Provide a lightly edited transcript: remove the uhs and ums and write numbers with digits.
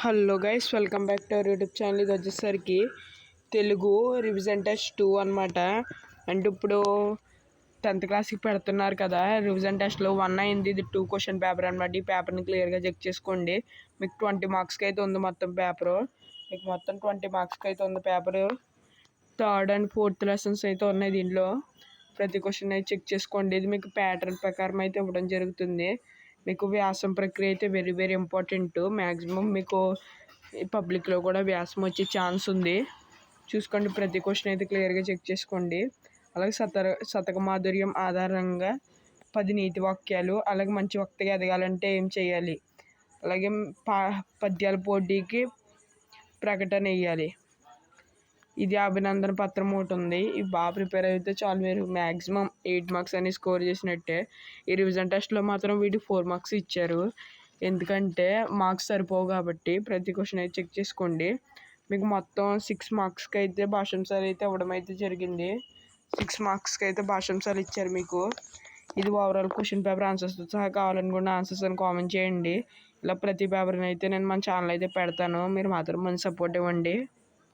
Hello guys, welcome back to our YouTube channel. ఇది వచ్చేసరికి Telugu revision test 2 అనమాట. అంటే ఇప్పుడు 10th క్లాస్కి పెడుతున్నారు కదా, రివిజన్ టెస్ట్లో 1 అయింది. ఇది 2 క్వశ్చన్ పేపర్ అనమాట. ఈ పేపర్ని క్లియర్గా చెక్ చేసుకోండి. మీకు 20 మార్క్స్కి అయితే ఉంది మొత్తం పేపరు. మీకు మొత్తం 20 మార్క్స్కి అయితే ఉంది paper. 3rd and 4th lessons అయితే ఉన్నాయి దీంట్లో. ప్రతి క్వశ్చన్ అయితే చెక్ చేసుకోండి. ఇది మీకు ప్యాటర్న్ ప్రకారం అయితే ఇవ్వడం జరుగుతుంది. మీకు వ్యాసం ప్రక్రియ అయితే వెరీ వెరీ ఇంపార్టెంట్. మ్యాక్సిమం మీకు పబ్లిక్లో కూడా వ్యాసం వచ్చే ఛాన్స్ ఉంది. చూసుకోండి, ప్రతి క్వశ్చన్ అయితే క్లియర్గా చెక్ చేసుకోండి. అలాగే శతక మాధుర్యం ఆధారంగా 10 నీతి వాక్యాలు, అలాగే మంచి వక్తగా ఎదగాలంటే ఏం చేయాలి, అలాగే పద్యాల పోటీకి ప్రకటన వేయాలి. ఇది అభినందన పత్రం ఒకటి ఉంది. ఇవి బాగా ప్రిపేర్ అయితే చాలు, మీరు మ్యాక్సిమం 8 మార్క్స్ అని స్కోర్ చేసినట్టే. ఈ రివిజన్ టెస్ట్లో మాత్రం వీటికి 4 మార్క్స్ ఇచ్చారు. ఎందుకంటే మార్క్స్ సరిపోవు కాబట్టి ప్రతి క్వశ్చన్ అయితే చెక్ చేసుకోండి. మీకు మొత్తం 6 మార్క్స్కి అయితే భాషాంశాలు అయితే ఇవ్వడం అయితే జరిగింది. 6 మార్క్స్కి అయితే భాషాంశాలు ఇచ్చారు మీకు. ఇది ఓవరాల్ క్వశ్చన్ పేపర్ ఆన్సర్స్తో సహా. కావాలనుకున్న ఆన్సర్స్ అని కామెంట్ చేయండి. ఇలా ప్రతి పేపర్ని అయితే నేను మన ఛానల్ అయితే పెడతాను. మీరు మాత్రం మంచి సపోర్ట్ ఇవ్వండి.